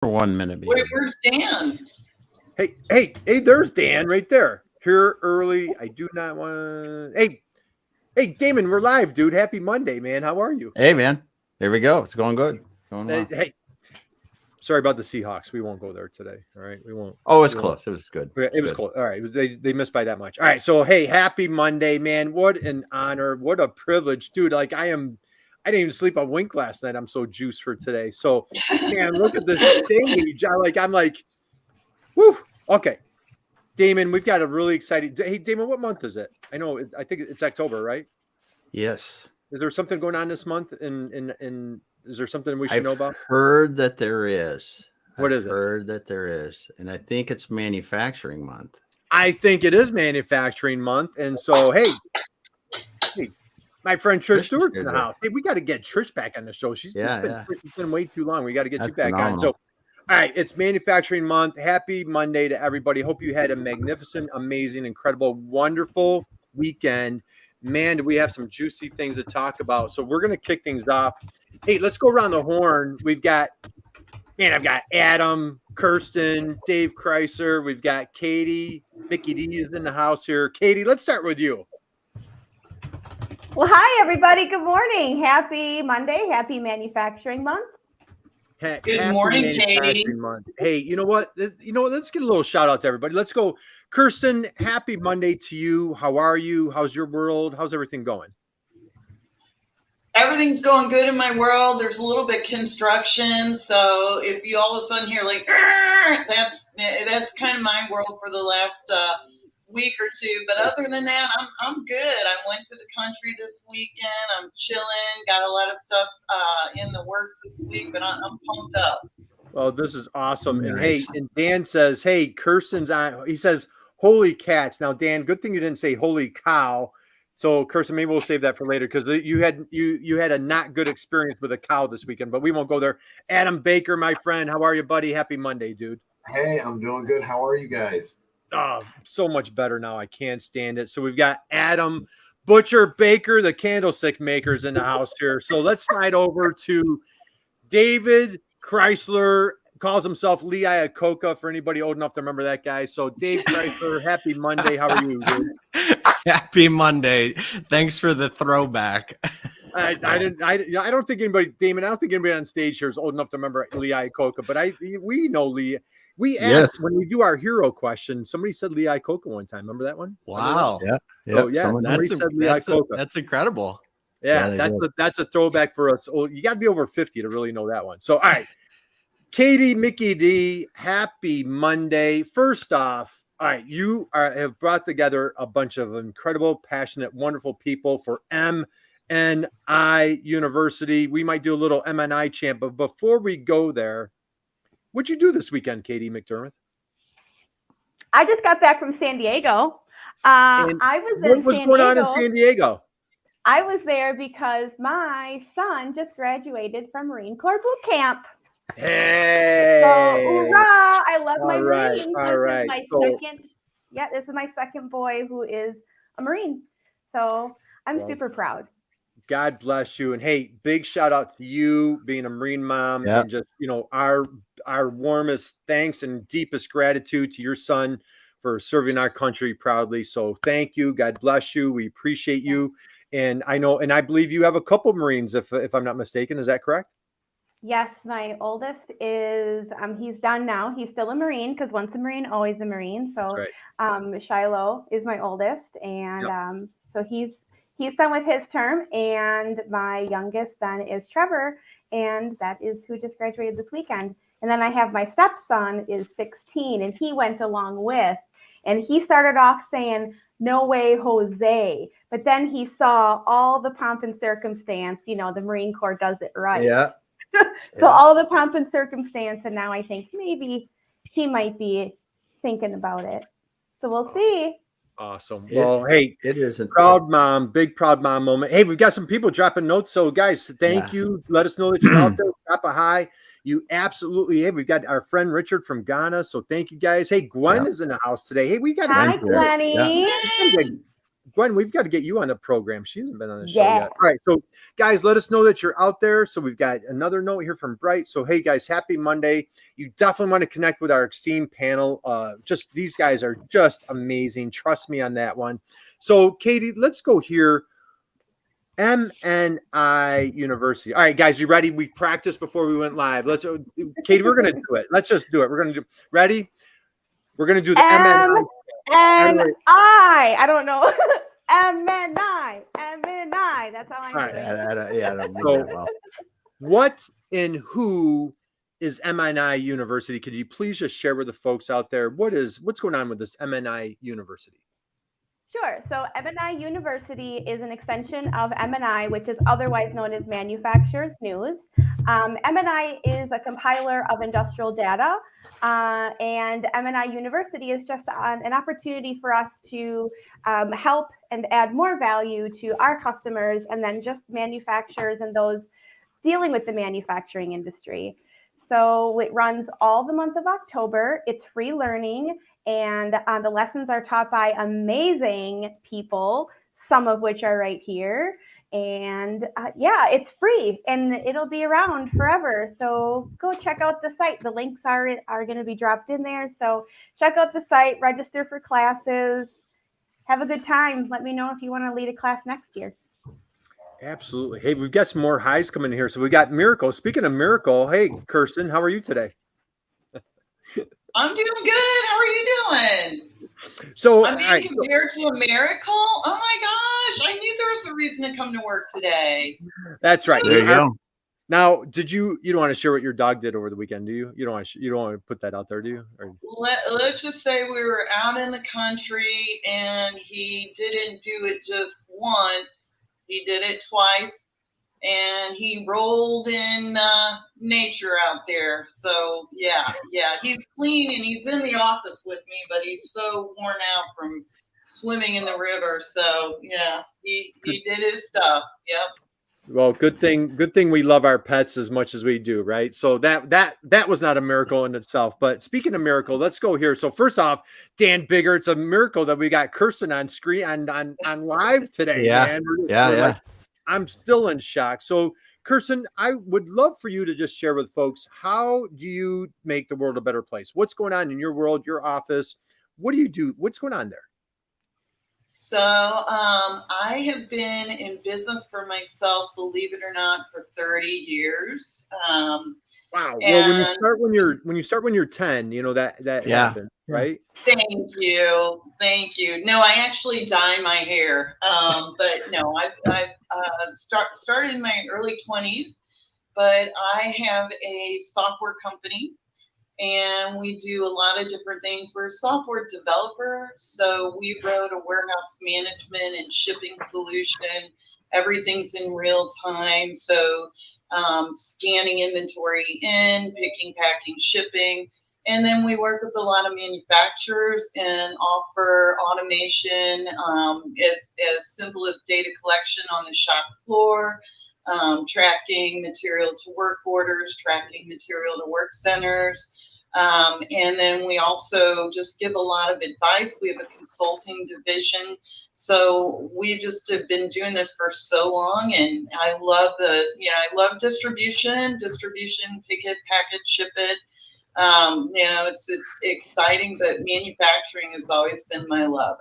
For 1 minute. Wait, where's Dan? Hey, there's Dan right there. Here early. I do not want to. Hey, Damon, we're live, dude. Happy Monday, man. How are you? Hey, man. There we go. It's going good. Going well. Hey, sorry about the Seahawks. We won't go there today. All right, we won't. Oh, it's close. It was good. It was close. All right, they missed by that much. All right, so hey, happy Monday, man. What an honor. What a privilege, dude. Like I didn't even sleep a wink last night. I'm so juiced for today. So, man, look at this stage. I'm like, whoo. Okay, Damon, we've got a really exciting. Hey, Damon, what month is it? I think it's October, right? Yes. Is there something going on this month? In is there something we should know about? Heard that there is. What is it? Heard that there is, and I think it's Manufacturing Month. I think it is Manufacturing Month, and so hey, my friend Trish Stewart's in the house. Hey, we got to get Trish back on the show. It's been way too long. We got to get you back on. So, all right, it's Manufacturing Month. Happy Monday to everybody. Hope you had a magnificent, amazing, incredible, wonderful weekend. Man, do we have some juicy things to talk about. So we're going to kick things off. Hey, let's go around the horn. I've got Adam, Kirsten, Dave Crysler. We've got Katie. Mickey D is in the house here. Katie, let's start with you. Well, hi, everybody. Good morning. Happy Monday. Happy Manufacturing Month. Good morning, Katie. Month. Hey, you know what? Let's get a little shout out to everybody. Let's go. Kirsten, happy Monday to you. How are you? How's your world? How's everything going? Everything's going good in my world. There's a little bit construction. So if you all of a sudden hear like, that's kind of my world for the last week or two. But other than that, I'm good. I went to the country this weekend. I'm chilling. Got a lot of stuff in the works this week, but I'm pumped up. Well, this is awesome. Nice. And hey, and Dan says, hey, Kirsten's on. He says, holy cats. Now, Dan, good thing you didn't say holy cow. So, Kirsten, maybe we'll save that for later because you had a not good experience with a cow this weekend, but we won't go there. Adam Baker, my friend, how are you, buddy? Happy Monday, dude. Hey, I'm doing good. How are you guys? Oh, so much better now. I can't stand it. So we've got Adam Butcher Baker, the candlestick makers in the house here. So let's slide over to David Crysler. Calls himself Lee Iacocca for anybody old enough to remember that guy. So Dave Crysler, happy Monday. How are you, dude? Happy Monday. Thanks for the throwback. I don't think anybody, Damon, I don't think anybody on stage here is old enough to remember Lee Iacocca, but we know Lee. We asked when we do our hero question, somebody said Lee Iacocca one time. Remember that one? Wow. Yeah. Oh, yeah. That's incredible. Yeah, that's a throwback for us. Oh, you got to be over 50 to really know that one. So, all right. Katie, Mickey D, happy Monday. First off, all right, have brought together a bunch of incredible, passionate, wonderful people for MNI University. We might do a little MNI chant, but before we go there, what'd you do this weekend, Katie McDermith? I just got back from San Diego. What was going on in San Diego? I was there because my son just graduated from Marine Corps boot camp. Hey! So, hoorah! I love my Marines. All right. This is my second boy who is a Marine. So I'm super proud. God bless you. And hey, big shout out to you being a Marine mom and just, our warmest thanks and deepest gratitude to your son for serving our country proudly. So thank you. God bless you. We appreciate you. And I know, and I believe you have a couple Marines, if I'm not mistaken. Is that correct? Yes, my oldest is, he's done now. He's still a Marine because once a Marine, always a Marine. So right. Shiloh is my oldest. And so he's done with his term. And my youngest then is Trevor. And that is who just graduated this weekend. And then I have my stepson is 16 and he went along with, and he started off saying, no way, Jose. But then he saw all the pomp and circumstance, the Marine Corps does it right. Yeah. So all the pomp and circumstance, and now I think maybe he might be thinking about it. So we'll see. Awesome. Well, hey, it is a big proud mom moment. Hey, we've got some people dropping notes. So guys, thank you. Let us know that you're out there. Drop a hi. You absolutely. Hey, we've got our friend Richard from Ghana. So thank you guys. Hey, Gwen is in the house today. Hey, we got Hi, Gwenny. Gwen, we've got to get you on the program. She hasn't been on the show yet. All right. So, guys, let us know that you're out there. So we've got another note here from Bright. So, hey, guys, happy Monday. You definitely want to connect with our esteemed panel. Just these guys are just amazing. Trust me on that one. So, Katie, let's go here. MNI University. All right, guys, you ready? We practiced before we went live. Katie, we're going to do it. Let's just do it. We're going to do ready? We're going to do the MNI. I don't know. MNI. That's all I know. I don't know that well. What and who is MNI University? Could you please just share with the folks out there what's going on with this MNI University? Sure. So MNI University is an extension of MNI, which is otherwise known as Manufacturers News. MNI is a compiler of industrial data, and MNI University is just an opportunity for us to help and add more value to our customers and then just manufacturers and those dealing with the manufacturing industry. So it runs all the month of October. It's free learning. And the lessons are taught by amazing people, some of which are right here. And it's free and it'll be around forever. So go check out the site. The links are going to be dropped in there. So check out the site, register for classes, have a good time. Let me know if you want to lead a class next year. Absolutely. Hey, we've got some more highs coming in here. So we got Miracle. Speaking of Miracle, hey, Kirsten, how are you today? I'm doing good. How are you doing? So I'm being compared to a miracle. Oh my gosh! I knew there was a reason to come to work today. That's right. There you go. Now, you don't want to share what your dog did over the weekend, do you? You don't want to put that out there, do you? Or... Let's just say we were out in the country and he didn't do it just once. He did it twice. And he rolled in nature out there. So, yeah, he's clean and he's in the office with me, but he's so worn out from swimming in the river. So, yeah, he did his stuff. Yep. Well, good thing we love our pets as much as we do, right? So that was not a miracle in itself. But speaking of miracle, let's go here. So first off, Dan Bigger, it's a miracle that we got Kirsten on screen on live today. Yeah, man. I'm still in shock. So, Kirsten, I would love for you to just share with folks, how do you make the world a better place? What's going on in your world, your office? What do you do? What's going on there? So I have been in business for myself, believe it or not, for 30 years. Wow. Well, when you start when you're 10, you know that happens, right? Thank you. No, I actually dye my hair, but no, I've started in my early 20s. But I have a software company, and we do a lot of different things. We're a software developer, so we wrote a warehouse management and shipping solution. Everything's in real time, so scanning inventory in, picking, packing, shipping. And then we work with a lot of manufacturers and offer automation as simple as data collection on the shop floor, tracking material to work orders, tracking material to work centers. And then we also just give a lot of advice. We have a consulting division. So we just have been doing this for so long, and I love I love distribution, pick it, package, ship it. It's exciting, but manufacturing has always been my love.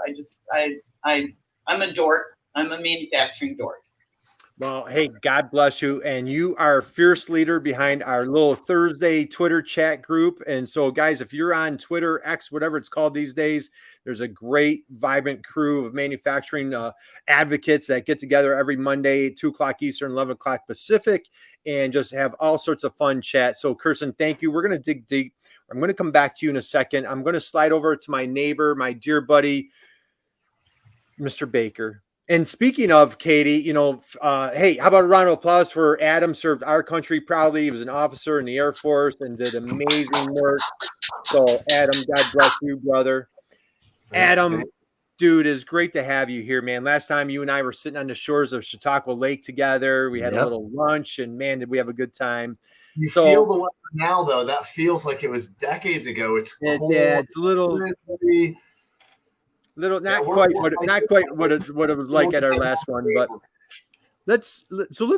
I'm a dork. I'm a manufacturing dork. Well, hey, God bless you. And you are a fierce leader behind our little Thursday Twitter chat group. And so, guys, if you're on Twitter, X, whatever it's called these days, there's a great, vibrant crew of manufacturing advocates that get together every Monday, 2 o'clock Eastern, 11 o'clock Pacific, and just have all sorts of fun chat. So, Kirsten, thank you. We're going to dig deep. I'm going to come back to you in a second. I'm going to slide over to my neighbor, my dear buddy, Mr. Baker. And speaking of Katie, hey, how about a round of applause for Adam? Served our country proudly. He was an officer in the Air Force and did amazing work. So, Adam, God bless you, brother. Adam, dude, it's great to have you here, man. Last time you and I were sitting on the shores of Chautauqua Lake together. We had a little lunch, and man, did we have a good time. You feel the weather now, though. That feels like it was decades ago. It's cold. Yeah, it's a little Not quite what it was like at our last one, but let's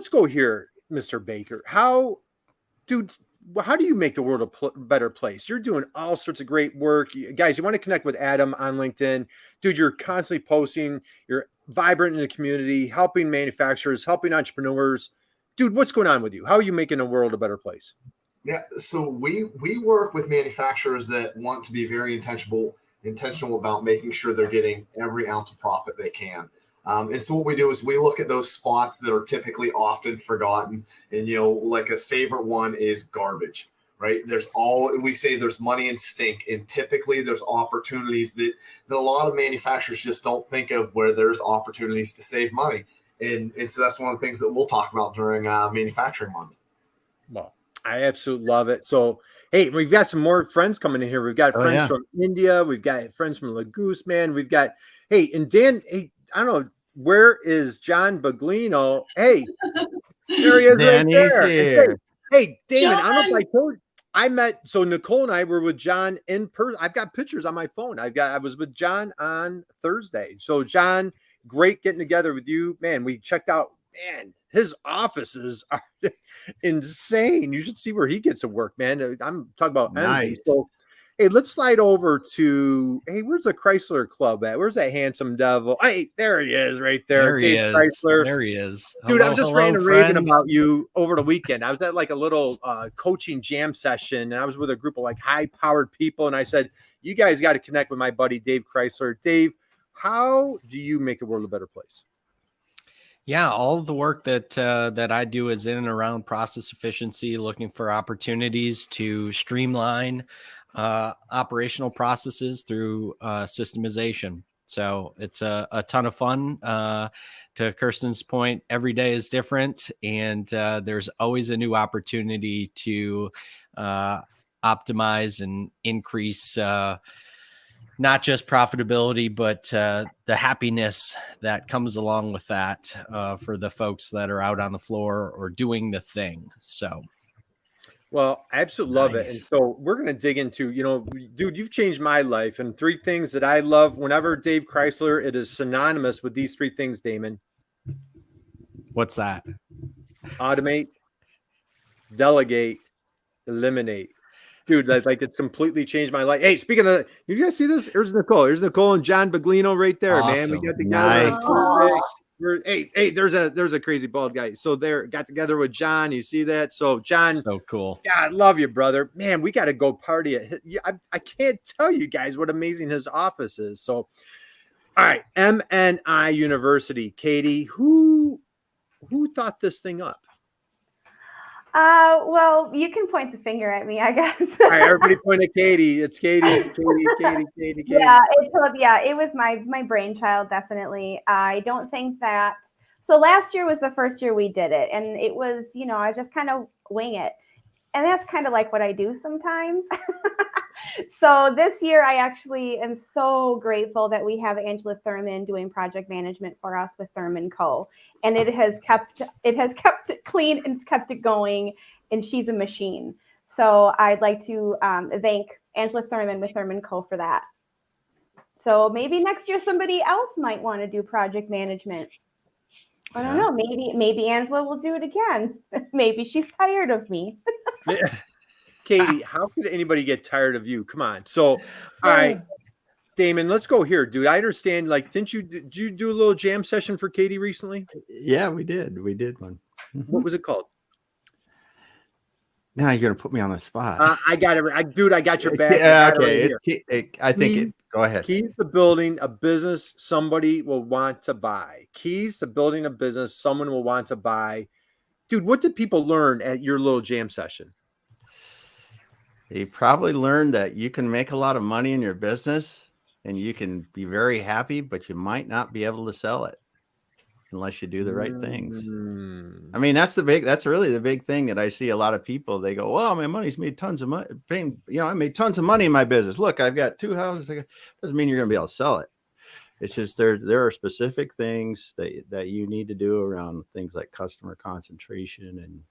go here, Mr. Baker. How do you make the world a better place? You're doing all sorts of great work. Guys, you want to connect with Adam on LinkedIn. Dude, you're constantly posting. You're vibrant in the community, helping manufacturers, helping entrepreneurs. Dude, what's going on with you? How are you making the world a better place? Yeah, so we work with manufacturers that want to be very intentional about making sure they're getting every ounce of profit they can. And so what we do is we look at those spots that are typically often forgotten. And, like a favorite one is garbage, right? We say there's money in stink. And typically there's opportunities that a lot of manufacturers just don't think of, where there's opportunities to save money. And so that's one of the things that we'll talk about during Manufacturing Month. Well, I absolutely love it. So, hey, we've got some more friends coming in here. We've got friends from India. We've got friends from Lagos, man. We've got, and Dan, I don't know, where is John Baglino? Hey, there he is. Danny's right there. here. Hey, Damon, John. I don't know if I told you. So Nicole and I were with John in person. I've got pictures on my phone. I was with John on Thursday. So John, great getting together with you, man. We checked out, man, his offices are insane. You should see where he gets to work, man. I'm talking about envy. So, hey, let's slide over to, where's the Crysler Club at? Where's that handsome devil? Hey, there he is right there. There he is. Chrysler. There he is. Dude, I was just ranting and raving about you over the weekend. I was at like a little coaching jam session, and I was with a group of like high-powered people, and I said, you guys got to connect with my buddy, Dave Crysler. Dave, how do you make the world a better place? Yeah, all of the work that I do is in and around process efficiency, looking for opportunities to streamline operational processes through systemization. So it's a ton of fun. To Kirsten's point, every day is different, and there's always a new opportunity to optimize and increase not just profitability, but the happiness that comes along with that for the folks that are out on the floor or doing the thing. So, well, I absolutely love it. And so we're going to dig into, dude, you've changed my life. And 3 things that I love whenever Dave Crysler, it is synonymous with these 3 things, Damon. What's that? Automate, delegate, eliminate. Dude, like it's completely changed my life. Hey, speaking of, you guys see this? Here's Nicole. Here's Nicole and John Baglino right there, awesome. Man. We got together. Nice. Hey, there's a crazy bald guy. So got together with John. You see that? So John, so cool. Yeah, I love you, brother. Man, we got to go party at. I can't tell you guys what amazing his office is. So, all right, MNI University. Katie, who thought this thing up? Well, you can point the finger at me, I guess. All right, everybody point at Katie. It's Katie. Yeah, it was my brainchild, definitely. I don't think that. So last year was the first year we did it, and it was, I just kind of wing it, and that's kind of like what I do sometimes. So this year, I actually am so grateful that we have Angela Thurman doing project management for us with Thurman Co. And it has kept it clean and kept it going. And she's a machine. So I'd like to thank Angela Thurman with Thurman Co. for that. So maybe next year somebody else might want to do project management. I don't know. Maybe Angela will do it again. Maybe she's tired of me. Katie, how could anybody get tired of you? Come on. So, all right, Damon, let's go here, dude. I understand. Like, did you do a little jam session for Katie recently? Yeah, we did. We did one. What was it called? Now you're gonna put me on the spot. I got it. Dude, I got your back. Yeah, okay. I think go ahead. Keys to building a business somebody will want to buy. Keys to building a business someone will want to buy. Dude, what did people learn at your little jam session? You probably learned that you can make a lot of money in your business and you can be very happy, but you might not be able to sell it unless you do the right things. I mean, that's really the big thing that I see a lot of people. They go, well, my money's made tons of money. I made tons of money in my business. Look, I've got 2 houses. Doesn't mean you're going to be able to sell it. It's just there are specific things that you need to do around things like customer concentration and,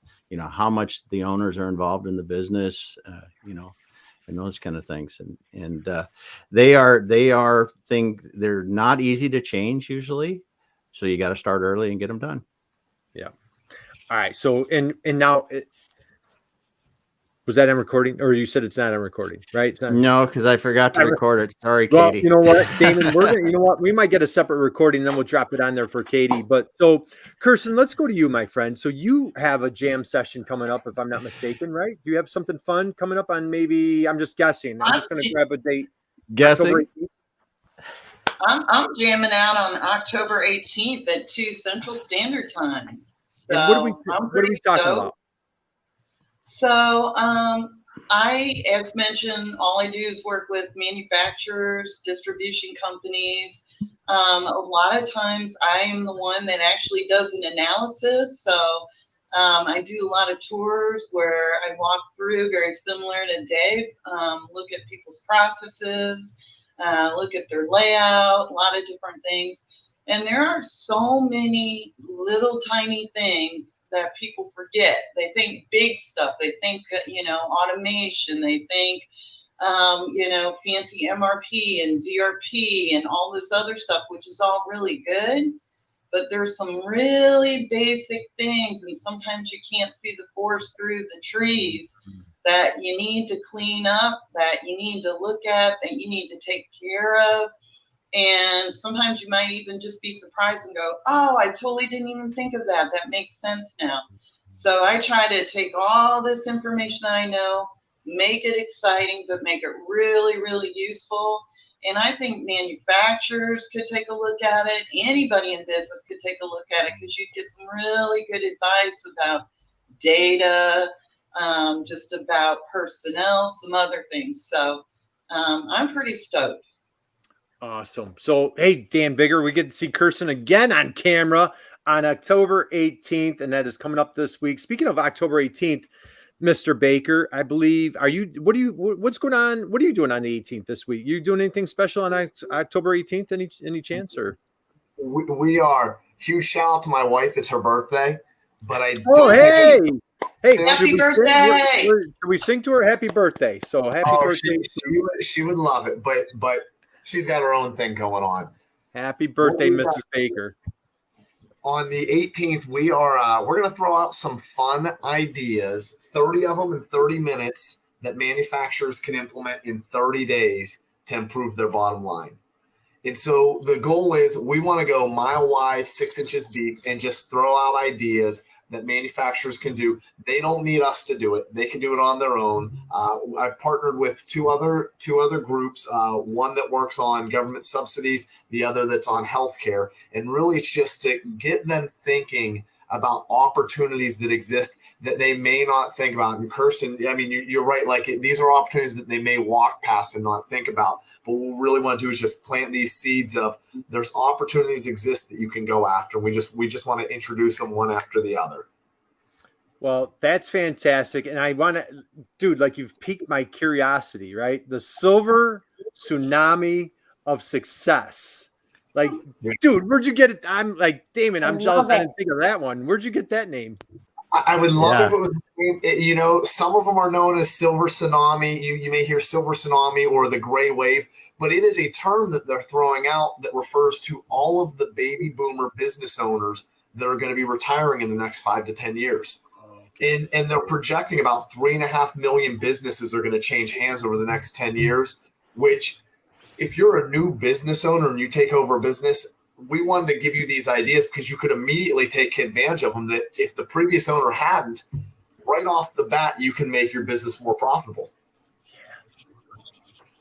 how much the owners are involved in the business, and those kind of things. And they're not easy to change usually. So you got to start early and get them done. Yeah. All right. So, and now was that on recording, or you said it's not on recording, right? No, because I forgot to record it. Sorry, well, Katie. You know what, Damon, you know what? We might get a separate recording, then we'll drop it on there for Katie. But so, Kirsten, let's go to you, my friend. So you have a jam session coming up, if I'm not mistaken, right? Do you have something fun coming up on maybe, I'm just guessing. I'm just going to grab a date. Guessing? I'm jamming out on October 18th at 2 Central Standard Time. So what are we talking about? So I, as mentioned, all I do is work with manufacturers, distribution companies. A lot of times I am the one that actually does an analysis. So I do a lot of tours where I walk through, very similar to Dave, look at people's processes, look at their layout, a lot of different things. And there are so many little tiny things that people forget. They think big stuff. They think, automation. They think, fancy MRP and DRP and all this other stuff, which is all really good. But there's some really basic things, and sometimes you can't see the forest through the trees, that you need to clean up, that you need to look at, that you need to take care of. And sometimes you might even just be surprised and go, oh, I totally didn't even think of that. That makes sense now. So I try to take all this information that I know, make it exciting, but make it really, really useful. And I think manufacturers could take a look at it. Anybody in business could take a look at it, because you'd get some really good advice about data, just about personnel, some other things. So I'm pretty stoked. Awesome. So, hey, Dan Bigger, we get to see Kirsten again on camera on October 18th, and that is coming up this week. Speaking of October 18th, Mr. Baker, I believe, what's going on? What are you doing on the 18th this week? You doing anything special on October 18th? Any chance? Or we are. Huge shout out to my wife. It's her birthday. But hey, happy birthday! Can we sing to her happy birthday? So happy birthday. She would love it, but she's got her own thing going on. Happy birthday, Mrs. Baker. On the 18th, we're going to throw out some fun ideas, 30 of them in 30 minutes, that manufacturers can implement in 30 days to improve their bottom line. And so the goal is we want to go mile wide, 6 inches deep, and just throw out ideas that manufacturers can do. They don't need us to do it. They can do it on their own. I've partnered with two other groups, one that works on government subsidies, the other that's on healthcare. And really it's just to get them thinking about opportunities that exist that they may not think about. And Kirsten, I mean, you're right. Like these are opportunities that they may walk past and not think about. But what we really want to do is just plant these seeds of there's opportunities exist that you can go after. We just want to introduce them one after the other. Well, that's fantastic. And I want to, dude, like you've piqued my curiosity, right? The silver tsunami of success. Like, dude, where'd you get it? I'm like, Damon, I'm jealous I didn't think of that one. Where'd you get that name? I would love if it was, some of them are known as silver tsunami. You may hear silver tsunami or the gray wave, but it is a term that they're throwing out that refers to all of the baby boomer business owners that are going to be retiring in the next 5 to 10 years. And they're projecting about 3.5 million businesses are going to change hands over the next 10 years, which if you're a new business owner and you take over a business, we wanted to give you these ideas because you could immediately take advantage of them that if the previous owner hadn't, right off the bat, you can make your business more profitable.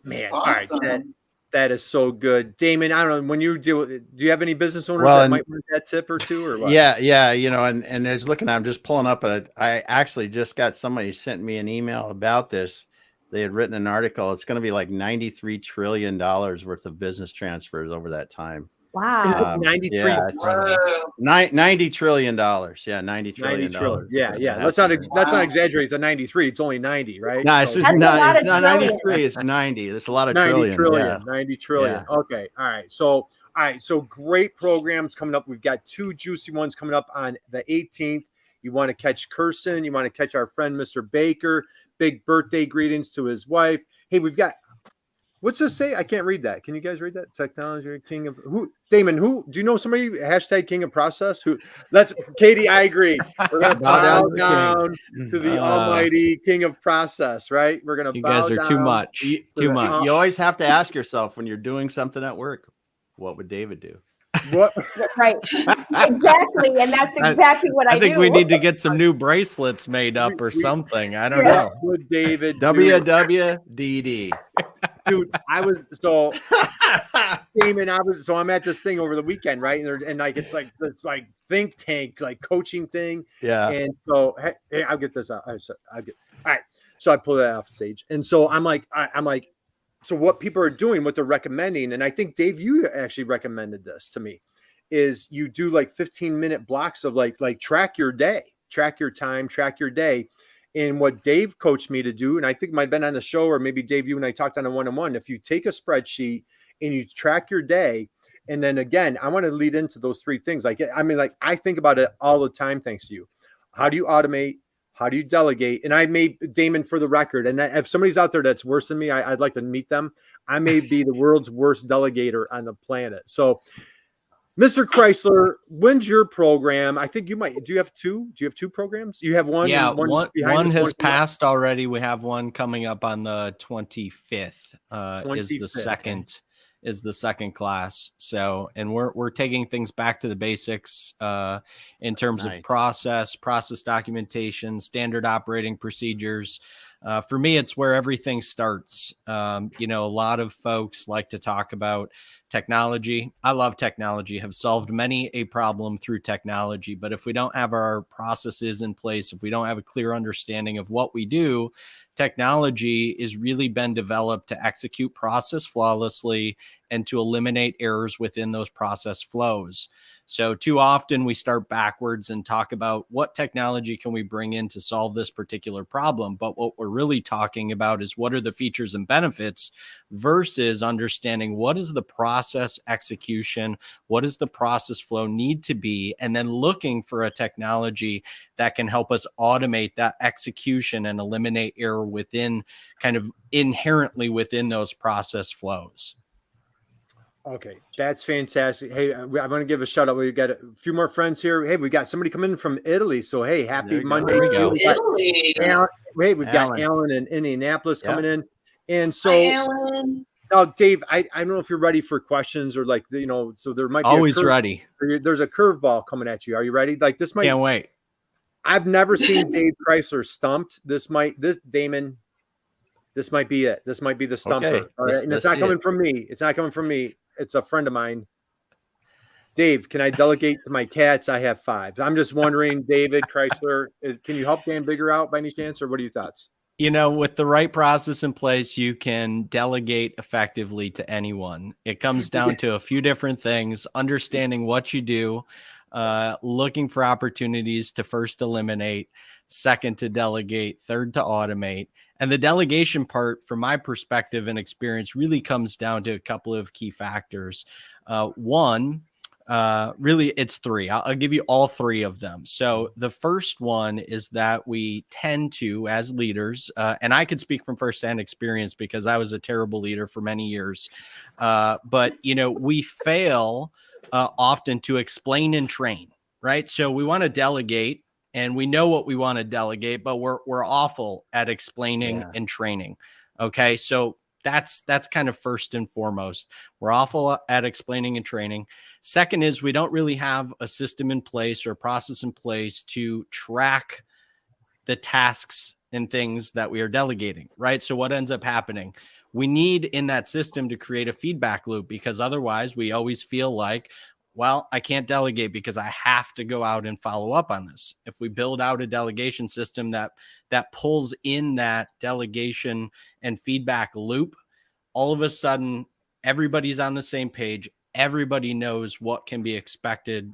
Man, awesome. All right. That is so good. Damon, I don't know, when you do you have any business owners that might want that tip or two or what? Yeah. You know, and there's I'm just pulling up I actually just got somebody sent me an email about this. They had written an article. It's going to be like $93 trillion worth of business transfers over that time. Wow. 93 $90 trillion. Yeah, $90 trillion. Yeah. Let's not exaggerate the 93. It's only 90, right? No, it's not 93. It's 90. There's a lot of 90 trillion. Yeah. 90 trillion. Yeah. Okay. All right. So great programs coming up. We've got 2 juicy ones coming up on the 18th. You want to catch Kirsten. You want to catch our friend, Mr. Baker. Big birthday greetings to his wife. Hey, we've got, what's this say? I can't read that. Can you guys read that? Technology king of who? Damon, who do you know somebody hashtag king of process? Who? Let's Katie, I agree. We're gonna bow down to the almighty king of process, right? We're gonna you bow guys are down. too much. Too much. You always have to ask yourself when you're doing something at work, what would David do? What? Right. Exactly. And that's exactly what I do. I think we need to get some new bracelets made up or something. I don't know. Would David WWDD. Dude, Damon, I'm at this thing over the weekend, right? And like it's like think tank, like coaching thing. Yeah. And so hey, I'll get this out. All right. So I pull that off stage. And so I'm like, so what people are doing, what they're recommending, and I think Dave, you actually recommended this to me, is you do like 15-minute blocks of like track your day, track your time, track your day. And what Dave coached me to do, and I think might have been on the show, or maybe Dave, you and I talked on a one-on-one, if you take a spreadsheet and you track your day, and then again, I want to lead into those three things. Like, I mean, like I think about it all the time, thanks to you. How do you automate? How do you delegate? And I may, Damon, for the record, and if somebody's out there that's worse than me, I'd like to meet them. I may be the world's worst delegator on the planet. So, Mr. Crysler, when's your program? I think you might. Do you have two? Do you have two programs? You have one. Yeah, one has one passed already. We have one coming up on the 25th. 25th. Is the second class. So, and we're taking things back to the basics in terms of process documentation, standard operating procedures. For me, it's where everything starts. A lot of folks like to talk about technology. I love technology, have solved many a problem through technology. But if we don't have our processes in place, if we don't have a clear understanding of what we do, technology is really been developed to execute process flawlessly and to eliminate errors within those process flows. So too often we start backwards and talk about what technology can we bring in to solve this particular problem. But what we're really talking about is what are the features and benefits versus understanding what is the process execution, what does the process flow need to be, and then looking for a technology that can help us automate that execution and eliminate error within kind of inherently within those process flows. Okay, that's fantastic. Hey, I want to give a shout out. We've got a few more friends here. Hey, we got somebody coming from Italy. So, hey, happy Monday. Italy. Hey, we've got Alan in Indianapolis coming in. And so, hi, Alan. Now, Dave, I don't know if you're ready for questions or so there might be always ready. There's a curveball coming at you. Are you ready? Like this might. Can't wait. I've never seen Dave Crysler stumped. Damon, this might be it. This might be the stumper. Okay, all right? And it's not coming from me. It's not coming from me. It's a friend of mine. Dave, can I delegate to my cats? I have 5. I'm just wondering, David Crysler, can you help Dan Bigger out by any chance, or what are your thoughts? With the right process in place, you can delegate effectively to anyone. It comes down to a few different things: understanding what you do, looking for opportunities to first eliminate, second to delegate, third to automate. And the delegation part, from my perspective and experience, really comes down to a couple of key factors. One, really, it's 3. I'll give you all 3 of them. So the first one is that we tend to, as leaders, and I could speak from firsthand experience because I was a terrible leader for many years, but we fail often to explain and train, right? So we want to delegate, and we know what we want to delegate, but we're awful at explaining and training. Okay, so that's kind of first and foremost. We're awful at explaining and training. Second is we don't really have a system in place or a process in place to track the tasks and things that we are delegating, right? So what ends up happening? We need in that system to create a feedback loop, because otherwise we always feel like, well, I can't delegate because I have to go out and follow up on this. If we build out a delegation system that pulls in that delegation and feedback loop, all of a sudden, everybody's on the same page. Everybody knows what can be expected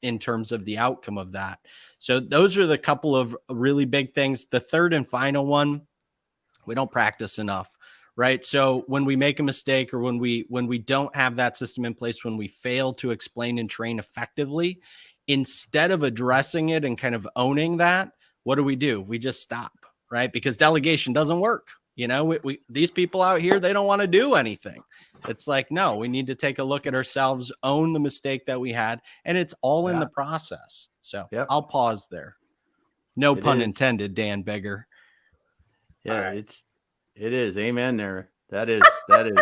in terms of the outcome of that. So those are the couple of really big things. The third and final one, we don't practice enough. Right. So when we make a mistake, or when we don't have that system in place, when we fail to explain and train effectively, instead of addressing it and kind of owning that, what do? We just stop, right? Because delegation doesn't work. You know, these people out here, they don't want to do anything. It's like, no, we need to take a look at ourselves, own the mistake that we had, and it's all in the process. So I'll pause there. No pun intended, Dan Beggar. Yeah, it is. Amen there. That is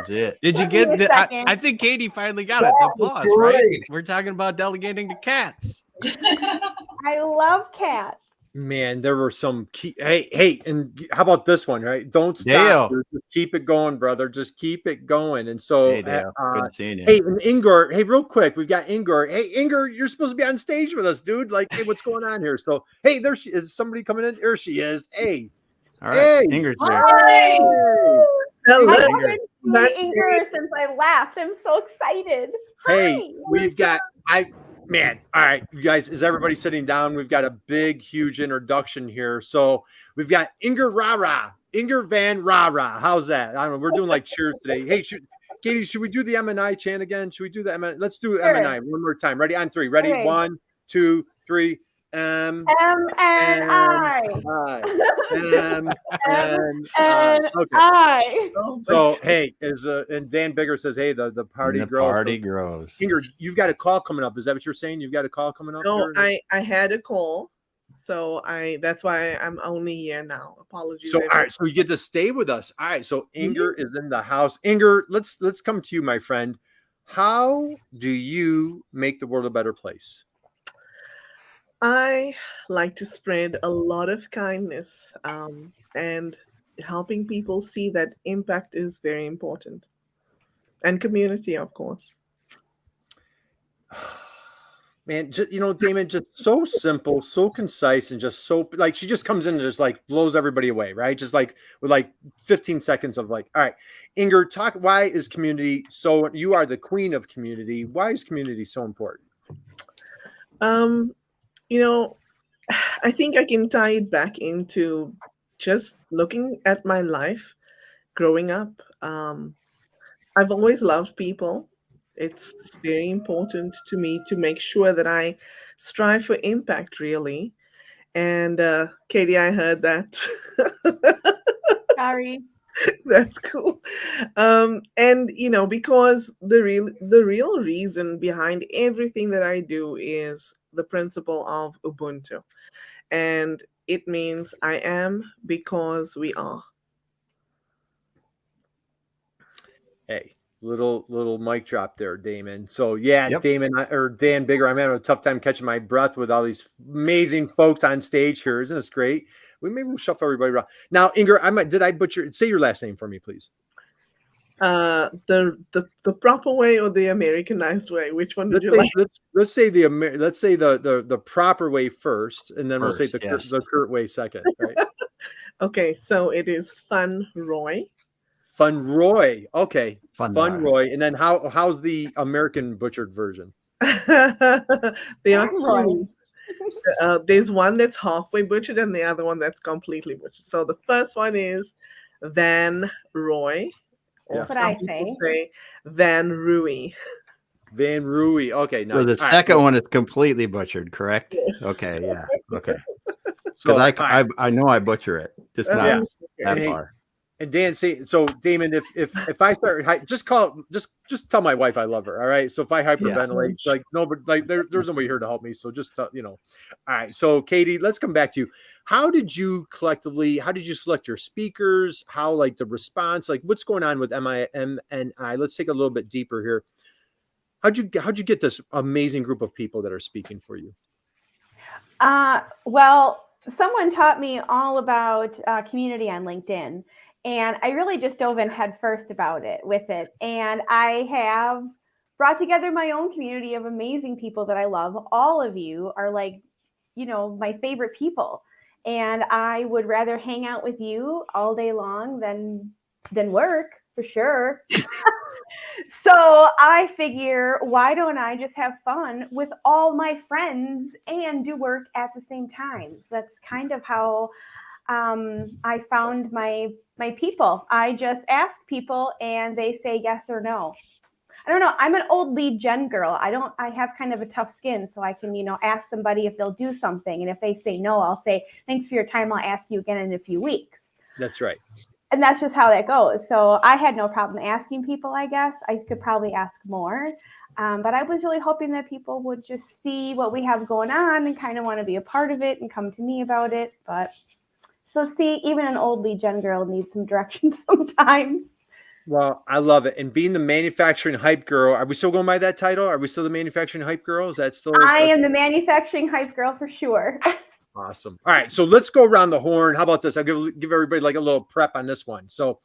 it. Did you get it? I think Katie finally got it. The pause, right? We're talking about delegating to cats. I love cats. Man, there were some key. Hey, and how about this one, right? Don't stop. Just keep it going, brother. Just keep it going. And so, hey, Dale. Good seeing you. Hey, and Ingor. Hey, real quick, we've got Ingor. Hey, Ingor, you're supposed to be on stage with us, dude. Like, hey, what's going on here? So, hey, there she is. Somebody coming in. There she is. Hey, all right. Hey, Ingor's here. Hi. Hello. I haven't seen Ingor since I left. I'm so excited. Hey, we've got Man, all right, you guys, is everybody sitting down? We've got a big, huge introduction here. So we've got Ingor van Rooi. How's that? I don't know. We're doing like cheers today. Hey, Katie, should we do the MNI chant again? Should we do the MNI? Let's do MNI one more time. Ready? On three. Ready? Okay. 1, 2, 3. MNI. Okay. So hey, and Dan Bigger says, hey, the party grows. Party grows. Ingor, you've got a call coming up. Is that what you're saying? You've got a call coming up? No, I had a call. So that's why I'm only here now. Apologies. So all right, so you get to stay with us. All right, so Ingor is in the house. Ingor, let's come to you, my friend. How do you make the world a better place? I like to spread a lot of kindness and helping people see that impact is very important. And community, of course. Man, Damon, just so simple, so concise, and just so like she just comes in and just like blows everybody away, right? Just like with like 15 seconds of like, all right, Ingor, talk. Why is community so? You are the queen of community. Why is community so important? I think I can tie it back into just looking at my life growing up. I've always loved people. It's very important to me to make sure that I strive for impact, really. And Katie, I heard that. Sorry. That's cool. And because the real reason behind everything that I do is the principle of Ubuntu. And it means I am because we are. Hey, little mic drop there, Damon. So yeah, yep. Damon or Dan Bigger, I'm having a tough time catching my breath with all these amazing folks on stage here. Isn't this great? We'll shuffle everybody around. Now, Ingor, did I butcher? Say your last name for me, please. The proper way or the Americanized way? Which one would you like? Let's say the proper way first, and then we'll say the Kurt way second. Right? Okay, so it is Van Rooi. Van Rooi. Okay, Van Rooi. And then how's the American butchered version? There are two. There's one that's halfway butchered and the other one that's completely butchered. So the first one is Van Rooi. That's what I say. Van Rooi. Van Rooi. Okay. Nice. So the second one is completely butchered, correct? Yes. Okay. Yeah. Okay. So I know I butcher it, just not that far. And Dan, so Damon, if I start, just tell my wife I love her. All right. So if I hyperventilate, like nobody, like there's nobody here to help me. So just all right. So Katie, let's come back to you. How did you select your speakers? How like the response, like what's going on with MNI? Let's take a little bit deeper here. How'd you get this amazing group of people that are speaking for you? Well, someone taught me all about community on LinkedIn. And I really just dove in head first with it. And I have brought together my own community of amazing people that I love. All of you are like, my favorite people. And I would rather hang out with you all day long than work, for sure. So I figure, why don't I just have fun with all my friends and do work at the same time? That's kind of how I found my people. I just ask people and they say yes or no. I don't know. I'm an old lead gen girl. I have kind of a tough skin, so I can, ask somebody if they'll do something. And if they say no, I'll say, thanks for your time. I'll ask you again in a few weeks. That's right. And that's just how that goes. So I had no problem asking people, I guess. I could probably ask more. But I was really hoping that people would just see what we have going on and kind of want to be a part of it and come to me about it. But so see, even an old lead gen girl needs some direction sometimes. Well, I love it. And being the manufacturing hype girl, are we still going by that title? Are we still the manufacturing hype girl? Is that still? I am the manufacturing hype girl for sure. Awesome. All right. So let's go around the horn. How about this? I'll give everybody like a little prep on this one. So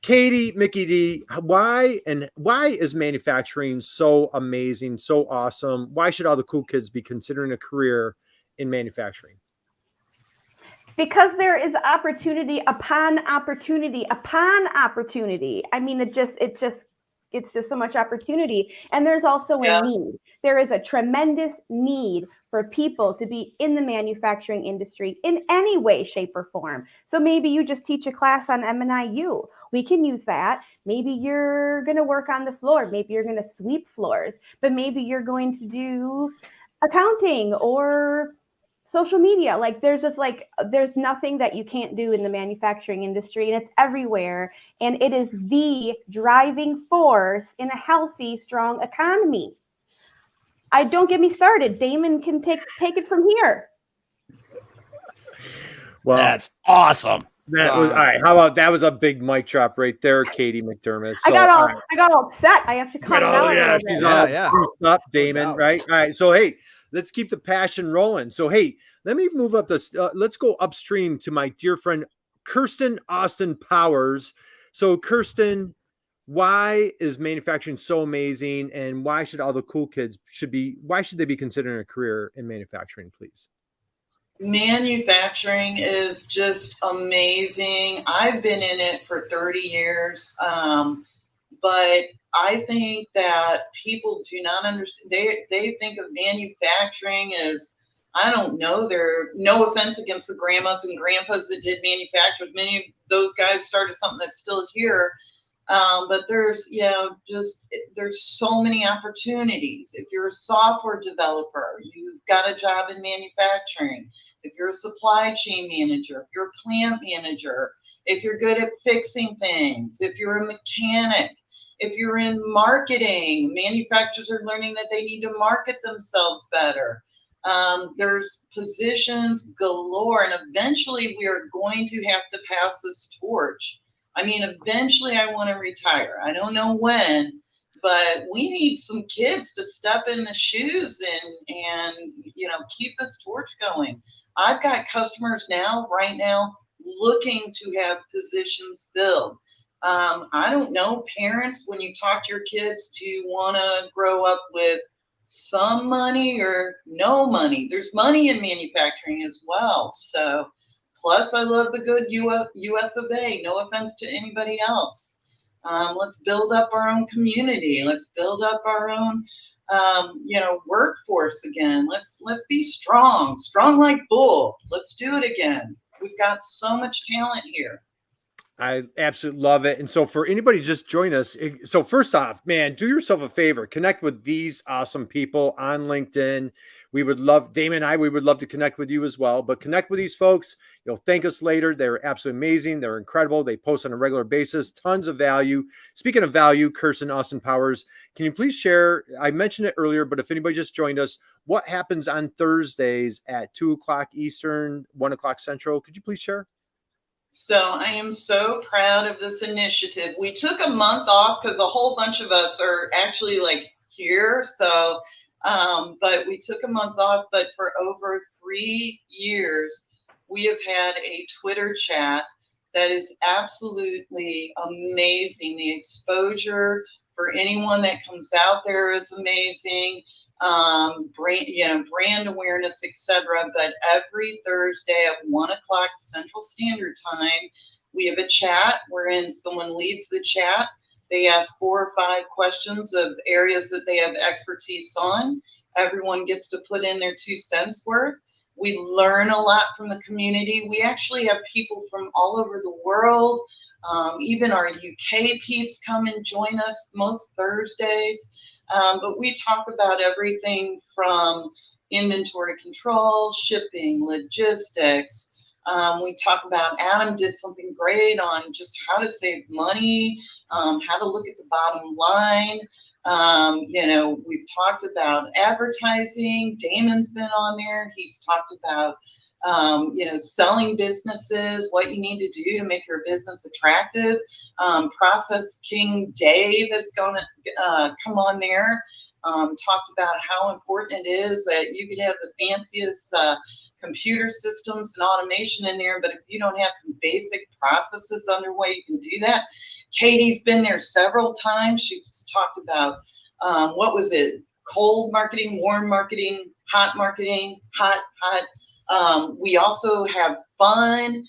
Katie, Mickey D, why is manufacturing so amazing, so awesome? Why should all the cool kids be considering a career in manufacturing? Because there is opportunity upon opportunity upon opportunity. I mean, it's just so much opportunity. And there's also a need. There is a tremendous need for people to be in the manufacturing industry in any way, shape, or form. So maybe you just teach a class on MNIU. We can use that. Maybe you're going to work on the floor. Maybe you're going to sweep floors, but maybe you're going to do accounting or social media. Like there's nothing that you can't do in the manufacturing industry, and it's everywhere. And it is the driving force in a healthy, strong economy. Don't get me started. Damon can take it from here. Well, that's awesome. That was all right. How about that? Was a big mic drop right there, Katie McDermott. So, I got all upset. I have to calm down. She's all up, Damon. Right. All right. So hey, let's keep the passion rolling. So hey, let me move up this. Let's go upstream to my dear friend Kirsten Austin Powers. So Kirsten, why is manufacturing so amazing, and why should all the cool kids why should they be considering a career in manufacturing, please? Manufacturing is just amazing. I've been in it for 30 years, but I think that people do not understand. They think of manufacturing as, I don't know, no offense against the grandmas and grandpas that did manufacture. Many of those guys started something that's still here. But there's so many opportunities. If you're a software developer, you've got a job in manufacturing. If you're a supply chain manager, if you're a plant manager, if you're good at fixing things, if you're a mechanic, if you're in marketing, manufacturers are learning that they need to market themselves better. There's positions galore, and eventually we are going to have to pass this torch. I mean, eventually I want to retire. I don't know when, but we need some kids to step in the shoes and keep this torch going. I've got customers right now, looking to have positions filled. I don't know, parents, when you talk to your kids, do you want to grow up with some money or no money? There's money in manufacturing as well. So, plus, I love the good US of A. No offense to anybody else. Let's build up our own community. Let's build up our own, workforce again. Let's be strong like bull. Let's do it again. We've got so much talent here. I absolutely love it. And so for anybody just join us, so first off, man, do yourself a favor, connect with these awesome people on LinkedIn. We would love, Damon and I, we would love to connect with you as well, but connect with these folks. You'll thank us later. They're absolutely amazing. They're incredible. They post on a regular basis, tons of value. Speaking of value, Kirsten Austin Powers, can you please share, I mentioned it earlier, but if anybody just joined us, what happens on Thursdays at 2:00 Eastern, 1:00 Central? Could you please share? So I am so proud of this initiative. We took a month off because a whole bunch of us are actually here. So, but we took a month off, but for over 3 years, we have had a Twitter chat that is absolutely amazing. The exposure for anyone that comes out there is amazing. Brand awareness, etc. But every Thursday at 1:00 Central Standard Time, we have a chat wherein someone leads the chat. They ask 4 or 5 questions of areas that they have expertise on. Everyone gets to put in their 2 cents worth. We learn a lot from the community. We actually have people from all over the world. Even our UK peeps come and join us most Thursdays. But we talk about everything from inventory control, shipping, logistics, We talk about Adam did something great on just how to save money, how to look at the bottom line. We've talked about advertising. Damon's been on there. He's talked about selling businesses, what you need to do to make your business attractive. Process King Dave is going to come on there. Talked about how important it is that you could have the fanciest computer systems and automation in there, but if you don't have some basic processes underway, you can do that. Katie's been there several times. She's talked about what was it? Cold marketing, warm marketing, hot marketing, hot. We also have fun.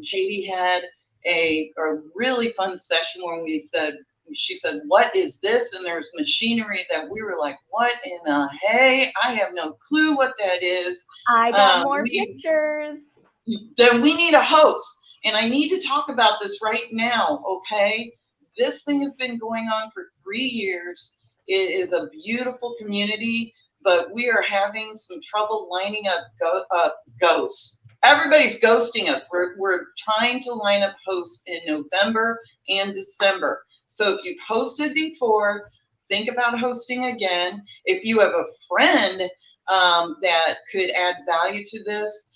Katie had a really fun session where she said, what is this? And there's machinery that we were like, what in the hey? I have no clue what that is. I got more pictures. Then we need a host. And I need to talk about this right now, okay? This thing has been going on for 3 years. It is a beautiful community, but we are having some trouble lining up ghosts. Everybody's ghosting us. We're trying to line up hosts in November and December. So if you've hosted before, think about hosting again. If you have a friend that could add value to this,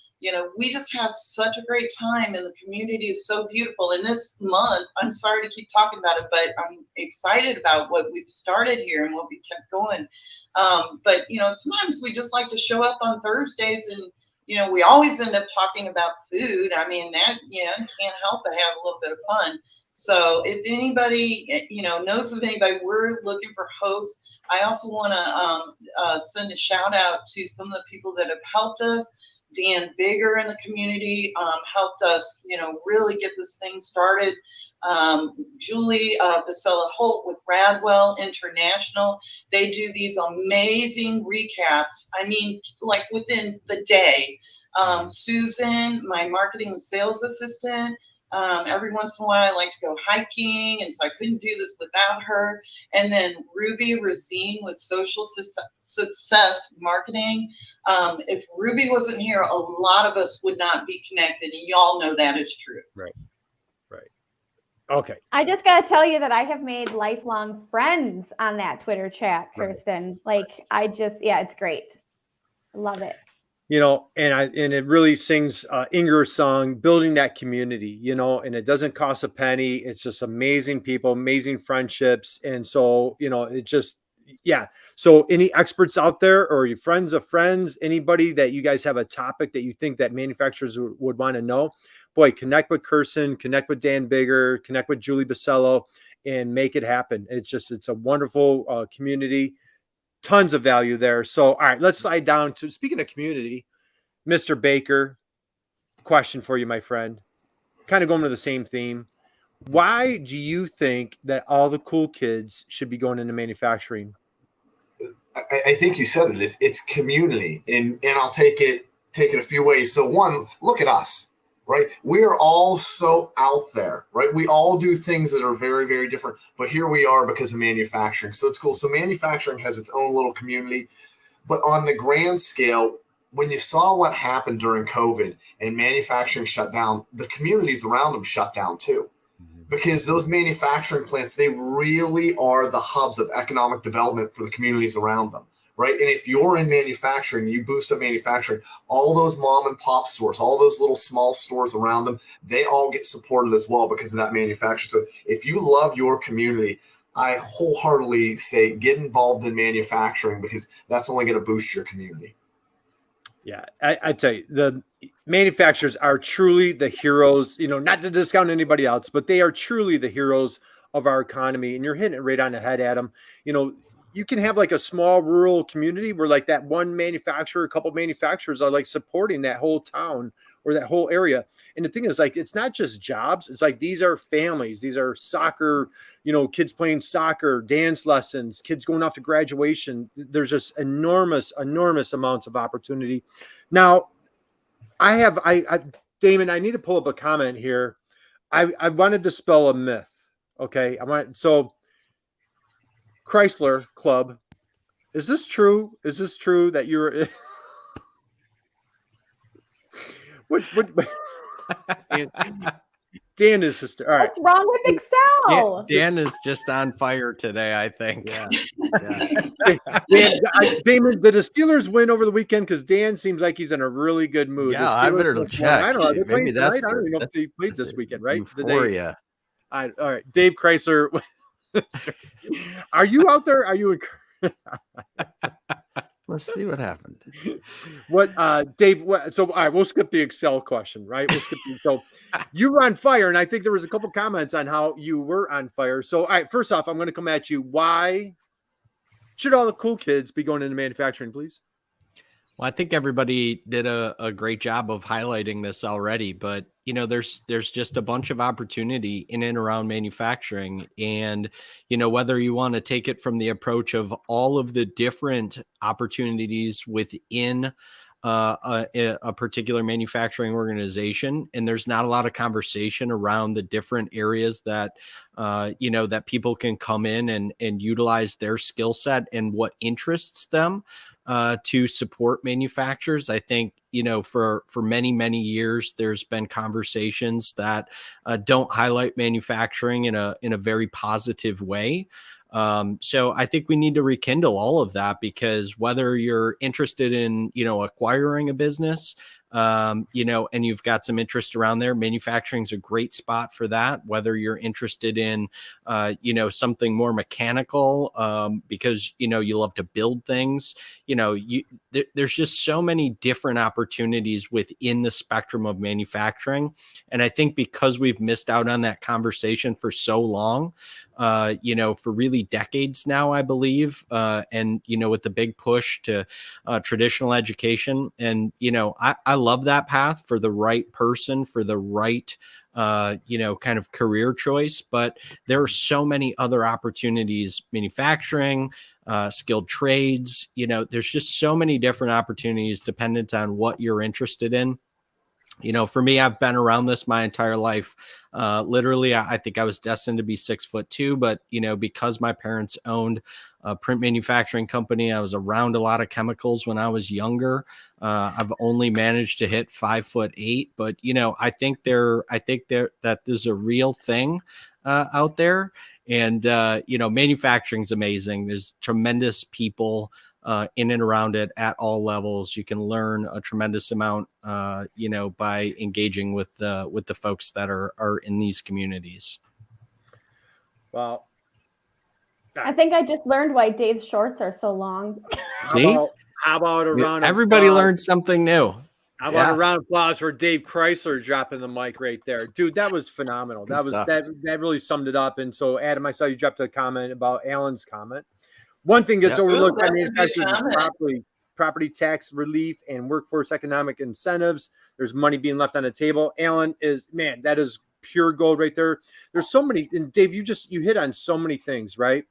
we just have such a great time, and the community is so beautiful. And this month, I'm sorry to keep talking about it, but I'm excited about what we've started here and what we kept going. But sometimes we just like to show up on Thursdays and we always end up talking about food. I mean, that, can't help but have a little bit of fun. So if anybody, knows of anybody, we're looking for hosts. I also want to send a shout out to some of the people that have helped us. Dan Bigger in the community helped us, really get this thing started. Julie Basella Holt with Radwell International. They do these amazing recaps. I mean, like within the day. Susan, my marketing and sales assistant. Every once in a while, I like to go hiking, and so I couldn't do this without her. And then Ruby Racine with Social Success Marketing. If Ruby wasn't here, a lot of us would not be connected, and y'all know that is true. Right. Okay. I just got to tell you that I have made lifelong friends on that Twitter chat, Kirsten. Right. It's great. I love it. And it really sings Ingor's song, building that community, and it doesn't cost a penny. It's just amazing people, amazing friendships. And so, it just, yeah. So any experts out there, or your friends of friends, anybody that you guys have a topic that you think that manufacturers would want to know, boy, connect with Kirsten, connect with Dan Bigger, connect with Julie Basello, and make it happen. It's a wonderful community. Tons of value there. So, all right, let's slide down to, speaking of community, Mr. Baker, question for you, my friend, kind of going to the same theme. Why do you think that all the cool kids should be going into manufacturing? I think you said it. It's community, and I'll take it a few ways. So one, look at us, right? We are all so out there, right? We all do things that are very, very different, but here we are because of manufacturing. So it's cool. So manufacturing has its own little community, but on the grand scale, when you saw what happened during COVID and manufacturing shut down, the communities around them shut down too. Because those manufacturing plants, they really are the hubs of economic development for the communities around them, right? And if you're in manufacturing, you boost up manufacturing, all those mom and pop stores, all those little small stores around them, they all get supported as well because of that manufacturing. So if you love your community, I wholeheartedly say get involved in manufacturing because that's only going to boost your community. Yeah, I tell you, the manufacturers are truly the heroes, not to discount anybody else, but they are truly the heroes of our economy. And you're hitting it right on the head, Adam. You can have like a small rural community where like that one manufacturer, a couple of manufacturers are like supporting that whole town or that whole area. And the thing is, like, it's not just jobs. It's like, these are families. These are soccer, kids playing soccer, dance lessons, kids going off to graduation. There's just enormous amounts of opportunity. Now, Damon, I need to pull up a comment here. I want to dispel a myth. Okay. Crysler Club. Is this true? Is this true that you're What Dan is sister. All right. What's wrong with Excel? Dan is just on fire today, I think. Yeah. Damon, did the Steelers win over the weekend? Because Dan seems like he's in a really good mood. Yeah, I better check. I don't know. Maybe that's I don't even know if they played this weekend, right? Euphoria. All right, Dave Crysler. Are you out there? Are you in? Let's see what happened. What, Dave? So, all right, we'll skip the Excel question, right? We'll skip so you were on fire, and I think there was a couple comments on how you were on fire. So, all right, first off, I'm going to come at you. Why should all the cool kids be going into manufacturing, please? Well, I think everybody did a great job of highlighting this already, but there's just a bunch of opportunity in and around manufacturing. And, whether you want to take it from the approach of all of the different opportunities within a particular manufacturing organization, and there's not a lot of conversation around the different areas that, that people can come in and utilize their skill set and what interests them. To support manufacturers. I think, for many, many years, there's been conversations that don't highlight manufacturing in a very positive way. So I think we need to rekindle all of that, because whether you're interested in, acquiring a business, and you've got some interest around there, manufacturing is a great spot for that. Whether you're interested in, something more mechanical, because, you love to build things, there's just so many different opportunities within the spectrum of manufacturing. And I think because we've missed out on that conversation for so long, for really decades now, I believe, and, with the big push to traditional education. And, I love that path for the right person, for the right, kind of career choice. But there are so many other opportunities, manufacturing, skilled trades, there's just so many different opportunities dependent on what you're interested in. For me, I've been around this my entire life. Literally, I think I was destined to be 6'2", but, because my parents owned a print manufacturing company, I was around a lot of chemicals when I was younger. I've only managed to hit 5'8", but, I think that there's a real thing out there. And, manufacturing is amazing. There's tremendous people in and around it at all levels. You can learn a tremendous amount, by engaging with the folks that are in these communities. Well, I think I just learned why Dave's shorts are so long. See, how about a round of everybody learned something new. How about a round of applause for Dave Crysler dropping the mic right there, dude? That was phenomenal. That really summed it up. And so, Adam, I saw you dropped a comment about Alan's comment. One thing that's overlooked by manufacturers is property tax relief and workforce economic incentives. There's money being left on the table. Alan that is pure gold right there. There's so many, and Dave, you hit on so many things, right?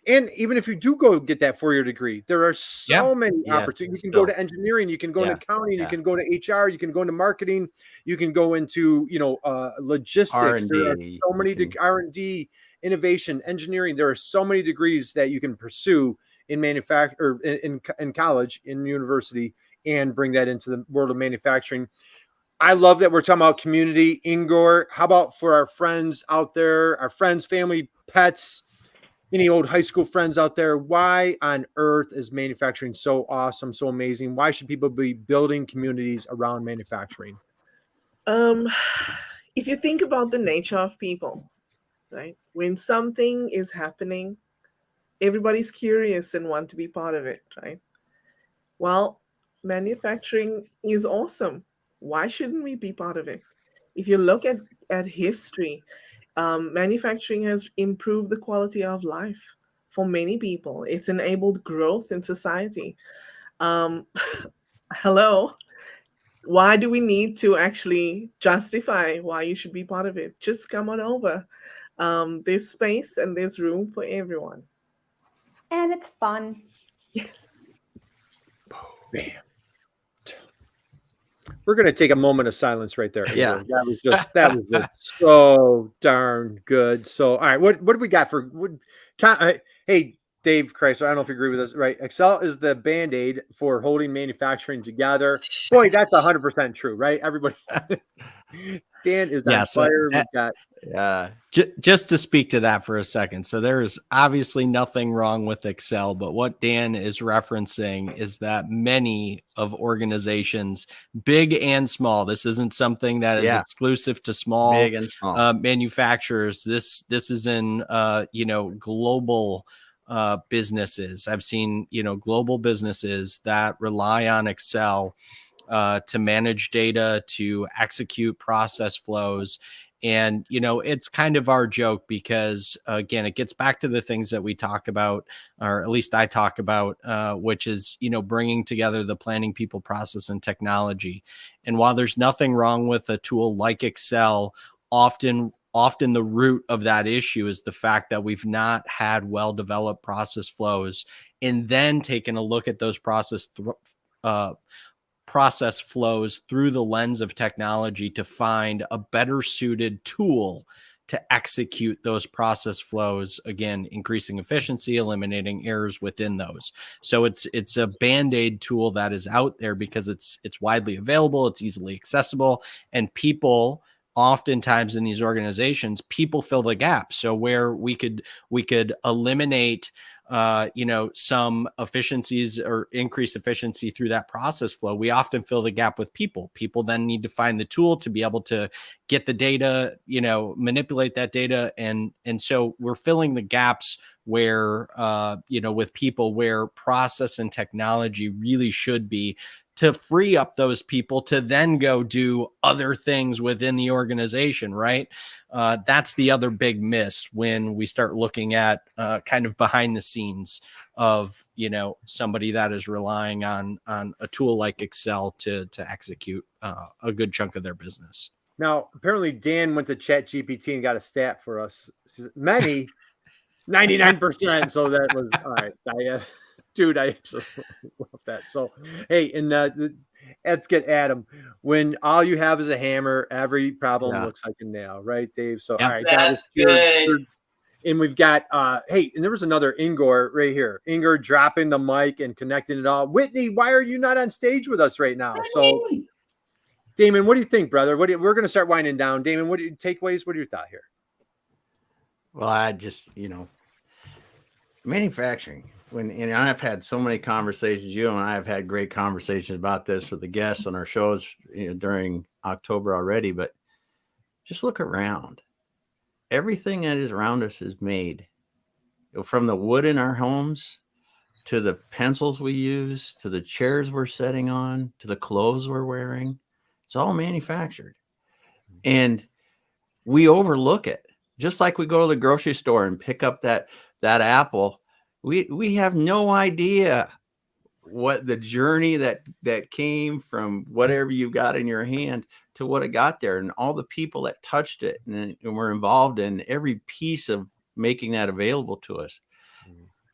And even if you do go get that 4-year degree, there are so many opportunities. You can go to engineering, you can go into accounting, you can go to HR, you can go into marketing, you can go into, logistics. R&D, there are so many R&D, innovation, engineering. There are so many degrees that you can pursue in in college, in university, and bring that into the world of manufacturing. I love that we're talking about community. Ingor, how about for our friends out there, our friends, family, pets, any old high school friends out there, why on earth is manufacturing so awesome, so amazing? Why should people be building communities around manufacturing? If you think about the nature of people, right? When something is happening, everybody's curious and want to be part of it, right? Well, manufacturing is awesome. Why shouldn't we be part of it? If you look at history, manufacturing has improved the quality of life for many people. It's enabled growth in society. Hello. Why do we need to actually justify why you should be part of it? Just come on over. There's space and there's room for everyone. And it's fun. Yes. Bam. We're going to take a moment of silence right there. Yeah. That was just so darn good. So, all right, what do we got for hey, Dave Chrysler, I don't know if you agree with us, right? Excel is the Band-Aid for holding manufacturing together. Boy, that's 100% true, right? Everybody. Dan is on fire. We've got just to speak to that for a second. So there is obviously nothing wrong with Excel, but what Dan is referencing is that many of organizations, big and small, this isn't something that is exclusive to small, big and small manufacturers. This is in global businesses. I've seen global businesses that rely on Excel to manage data, to execute process flows. And, it's kind of our joke because, again, it gets back to the things that we talk about, or at least I talk about, which is, bringing together the planning, people, process, and technology. And while there's nothing wrong with a tool like Excel, often the root of that issue is the fact that we've not had well-developed process flows and then taken a look at those process flows through the lens of technology to find a better suited tool to execute those process flows, again, increasing efficiency, eliminating errors within those. So it's a Band-Aid tool that is out there because it's widely available, it's easily accessible, and people oftentimes in these organizations, people fill the gap. So where we could eliminate some efficiencies or increase efficiency through that process flow, we often fill the gap with people. People then need to find the tool to be able to get the data, manipulate that data. And so we're filling the gaps where, with people, where process and technology really should be, to free up those people to then go do other things within the organization, right? That's the other big miss when we start looking at kind of behind the scenes of, somebody that is relying on a tool like Excel to execute a good chunk of their business. Now, apparently Dan went to ChatGPT and got a stat for us. Many, 99%. So that was all right. Dude, I absolutely love that. So, hey, and let's get Adam. When all you have is a hammer, every problem looks like a nail, right, Dave? So, all right, that was good. And we've got, hey, and there was another Ingor right here. Ingor dropping the mic and connecting it all. Whitney, why are you not on stage with us right now? So, Damon, what do you think, brother? We're going to start winding down. Damon, what do you takeaways? What are your thoughts here? Well, I just, manufacturing. And I've had so many conversations, you and I have had great conversations about this with the guests on our shows during October already, but just look around. Everything that is around us is made, from the wood in our homes to the pencils we use, to the chairs we're sitting on, to the clothes we're wearing. It's all manufactured. And we overlook it. Just like we go to the grocery store and pick up that apple. We have no idea what the journey that came from whatever you got in your hand to what it got there, and all the people that touched it and were involved in every piece of making that available to us.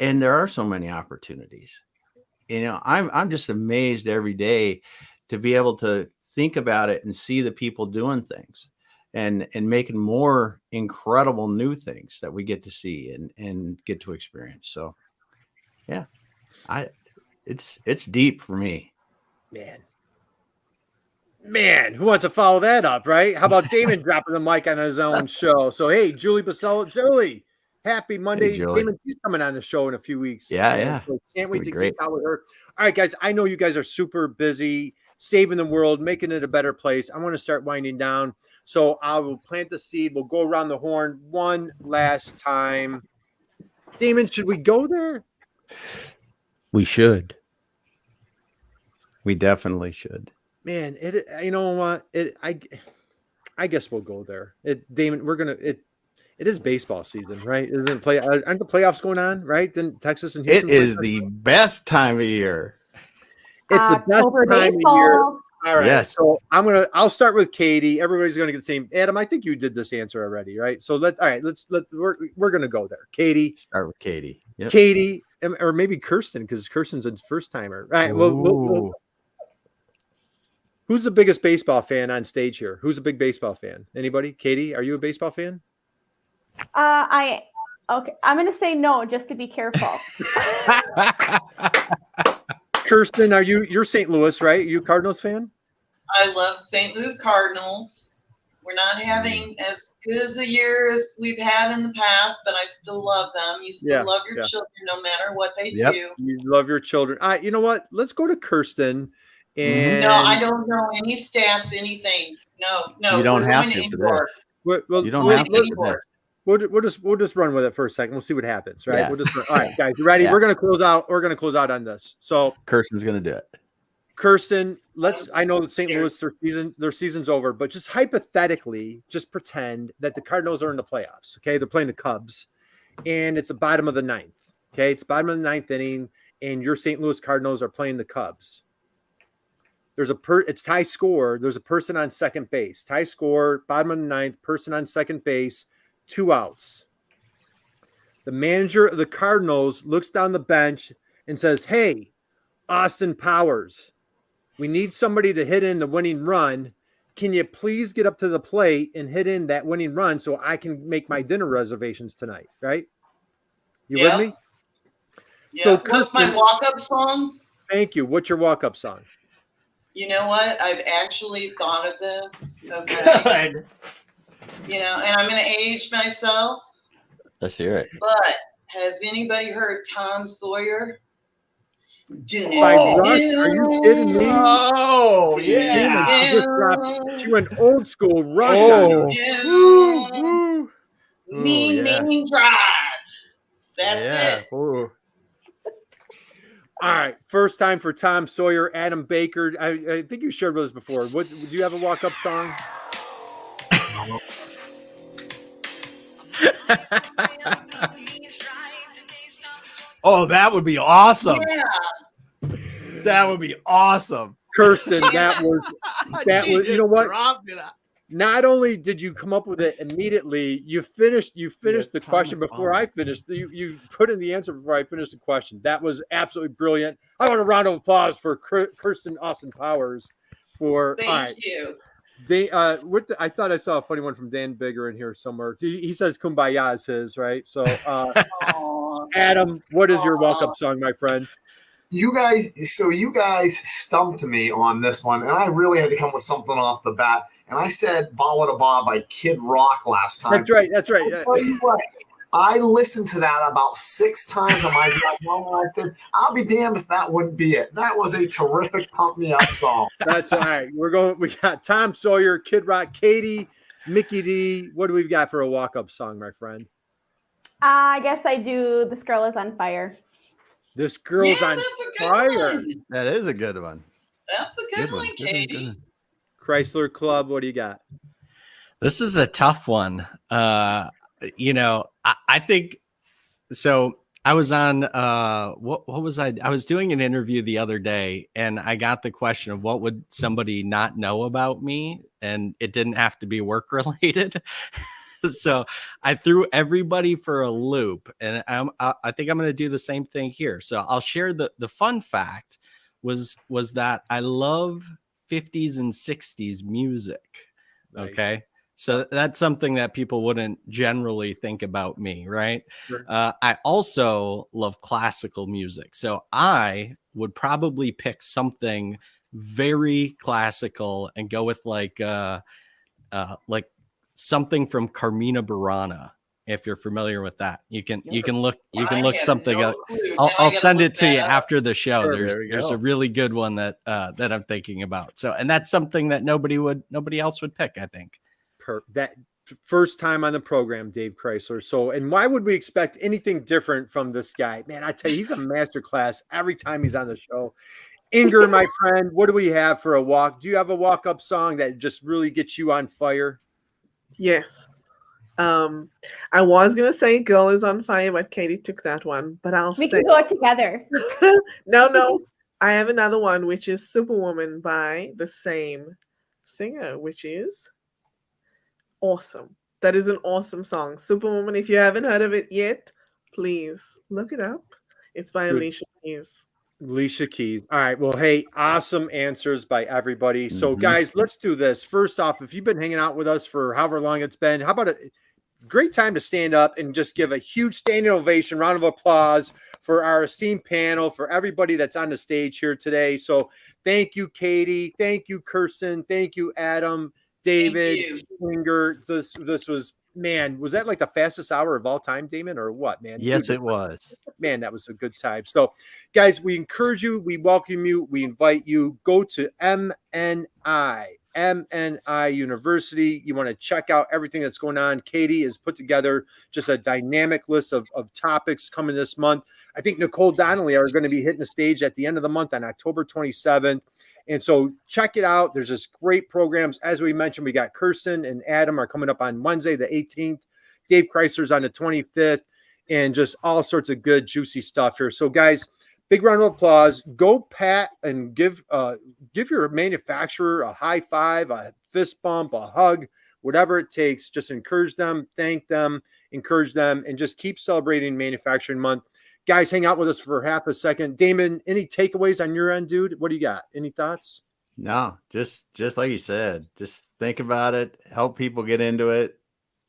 And there are so many opportunities. I'm just amazed every day to be able to think about it and see the people doing things and making more incredible new things that we get to see and get to experience. So yeah, it's deep for me. Man, who wants to follow that up, right? How about Damon dropping the mic on his own show? So, hey, Julie Basello, Julie, happy Monday. Hey, Damon, she's coming on the show in a few weeks. Yeah. So can't wait to get out with her. All right, guys, I know you guys are super busy saving the world, making it a better place. I want to start winding down. So I will plant the seed. We'll go around the horn one last time. Damon, should we go there? We should. We definitely should. Man, you know what? I guess we'll go there. Damon, it is baseball season, right? Aren't the playoffs going on, right? Then Texas and Houston. It is the best time of year. It's the best time of year. All right. Yes. So I'll start with Katie. Everybody's going to get the same. Adam, I think you did this answer already, right? So we're going to go there. Katie. Start with Katie. Yep. Katie, or maybe Kirsten, because Kirsten's a first timer. Right. We'll who's the biggest baseball fan on stage here? Who's a big baseball fan? Anybody? Katie, are you a baseball fan? I Okay, I'm going to say no just to be careful. Kirsten, you're St. Louis, right? You Cardinals fan? I love St. Louis Cardinals. We're not having as good as a year as we've had in the past, but I still love them. You still love your children no matter what they do. You love your children. You know what? Let's go to Kirsten. And no, I don't know any stats, anything. No. You don't have to for this. Well, you don't have to for this. We'll just run with it for a second. We'll see what happens, right? Yeah. We'll just run. All right, guys, you ready? We're gonna close out. We're gonna close out on this. So Kirsten's gonna do it. Kirsten, I know that St. Louis, their season's over, but just hypothetically, just pretend that the Cardinals are in the playoffs. Okay, they're playing the Cubs, and it's the bottom of the ninth. Okay, it's bottom of the ninth inning, and your St. Louis Cardinals are playing the Cubs. It's tie score. There's a person on second base. Tie score, bottom of the ninth, person on second base, 2 outs. The manager of the Cardinals looks down the bench and says, "Hey, Austin Powers, we need somebody to hit in the winning run. Can you please get up to the plate and hit in that winning run so I can make my dinner reservations tonight?" Right? You with me? Yeah. So what's my walk-up song? Thank you. What's your walk-up song? You know what? I've actually thought of this. Okay. And I'm going to age myself. Let's hear it. But has anybody heard Tom Sawyer? By Rush? Are you kidding me? Oh, yeah. She went old school Rush on you. Meaning Drive. That's it. Ooh. All right, first time for Tom Sawyer, Adam Baker. I think you shared with us before. Do you have a walk-up song? Oh, that would be awesome. Yeah. That would be awesome. Kirsten, that was you know what? Not only did you come up with it immediately, you finished the question before I finished. You put in the answer before I finished the question. That was absolutely brilliant. I want a round of applause for Kirsten Austin Powers for Thank you. I thought I saw a funny one from Dan Bigger in here somewhere. He says "Kumbaya" is his, right? So Adam, what is your walk-up song, my friend? You guys stumped me on this one, and I really had to come with something off the bat. And I said "Ba Wada Ba" by Kid Rock last time. That's right. Yeah. I listened to that about 6 times on my drive home, and I said, I'll be damned if that wouldn't be it. That was a terrific pump me up song. That's all right. We got Tom Sawyer, Kid Rock, Katie, Mickey D. What do we got for a walk-up song, my friend? I guess I do "This Girl Is on Fire." This Girl's on Fire. One. That is a good one. That's a good one, Katie. Chrysler Club, what do you got? This is a tough one. I think so. I was on what was I? I was doing an interview the other day, and I got the question of what would somebody not know about me, and it didn't have to be work related. So I threw everybody for a loop, and I think I'm going to do the same thing here. So I'll share the fun fact was that I love 50s and 60s music. Nice. Okay. So that's something that people wouldn't generally think about me, right? Sure. I also love classical music. So I would probably pick something very classical and go with like something from Carmina Burana. If you're familiar with that, you can look something up. I'll send it to you after the show. Sure, there's a really good one that I'm thinking about. So, and that's something that nobody else would pick, I think. That first time on the program, Dave Crysler. So, and why would we expect anything different from this guy? Man, I tell you, he's a masterclass every time he's on the show. Ingor, my friend, what do we have for a walk? Do you have a walk-up song that just really gets you on fire? Yes. I was gonna say "Girl Is on Fire," but Katie took that one. But We can go it together. No. I have another one, which is "Superwoman" by the same singer, which is awesome. That is an awesome song. "Superwoman." If you haven't heard of it yet, please look it up. It's by Alicia Keys. Alicia Keys. All right. Well, hey, awesome answers by everybody. So, guys, let's do this. First off, if you've been hanging out with us for however long it's been, how about great time to stand up and just give a huge standing ovation, round of applause for our esteemed panel, for everybody that's on the stage here today. So thank you, Katie. Thank you, Kirsten. Thank you, Adam, David, Ingor. This was, man, was that like the fastest hour of all time, Damon, or what, man? Yes, it was. Man, that was a good time. So, guys, we encourage you. We welcome you. We invite you. Go to MNI University. You want to check out everything that's going on. Katie has put together just a dynamic list of topics coming this month. I think Nicole Donnelly are going to be hitting the stage at the end of the month on October 27th. And so check it out. There's just great programs. As we mentioned, we got Kirsten and Adam are coming up on Wednesday, the 18th. Dave Crysler's on the 25th, and just all sorts of good, juicy stuff here. So, guys, big round of applause. Go pat and give your manufacturer a high five, a fist bump, a hug, whatever it takes. Just encourage them, thank them, encourage them, and just keep celebrating Manufacturing Month. Guys, hang out with us for half a second. Damon, any takeaways on your end, dude? What do you got? Any thoughts? No, just like you said, just think about it, help people get into it,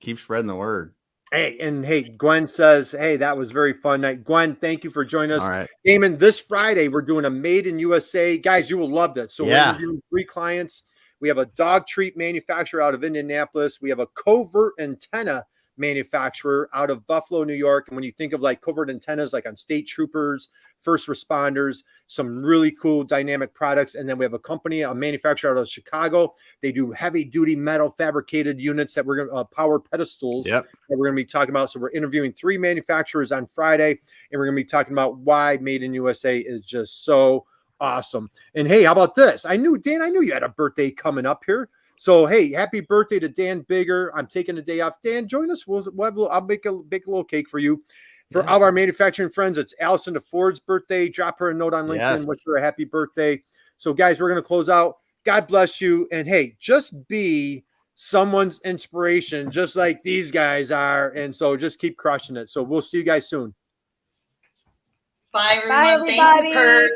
keep spreading the word. Hey, Gwen says, hey, that was very fun night. Gwen, thank you for joining us. All right. Damon, this Friday, we're doing a Made in USA. Guys, you will love this. So we're doing 3 clients. We have a dog treat manufacturer out of Indianapolis. We have a covert antenna manufacturer out of Buffalo, New York. And when you think of like covert antennas, like on state troopers, first responders, some really cool dynamic products. And then we have a company, a manufacturer out of Chicago. They do heavy duty metal fabricated units that we're going to power pedestals that we're going to be talking about. So we're interviewing 3 manufacturers on Friday, and we're going to be talking about why Made in USA is just so awesome. And hey, how about this? Dan, I knew you had a birthday coming up here. So, hey, happy birthday to Dan Bigger. I'm taking a day off. Dan, join us. I'll make a little cake for you. For all of our manufacturing friends, it's Allison DeFord's birthday. Drop her a note on LinkedIn. Wish her a happy birthday. So, guys, we're going to close out. God bless you. And, hey, just be someone's inspiration, just like these guys are. And so just keep crushing it. So we'll see you guys soon. Bye, everyone. Bye, everybody. Thank you, Kurt.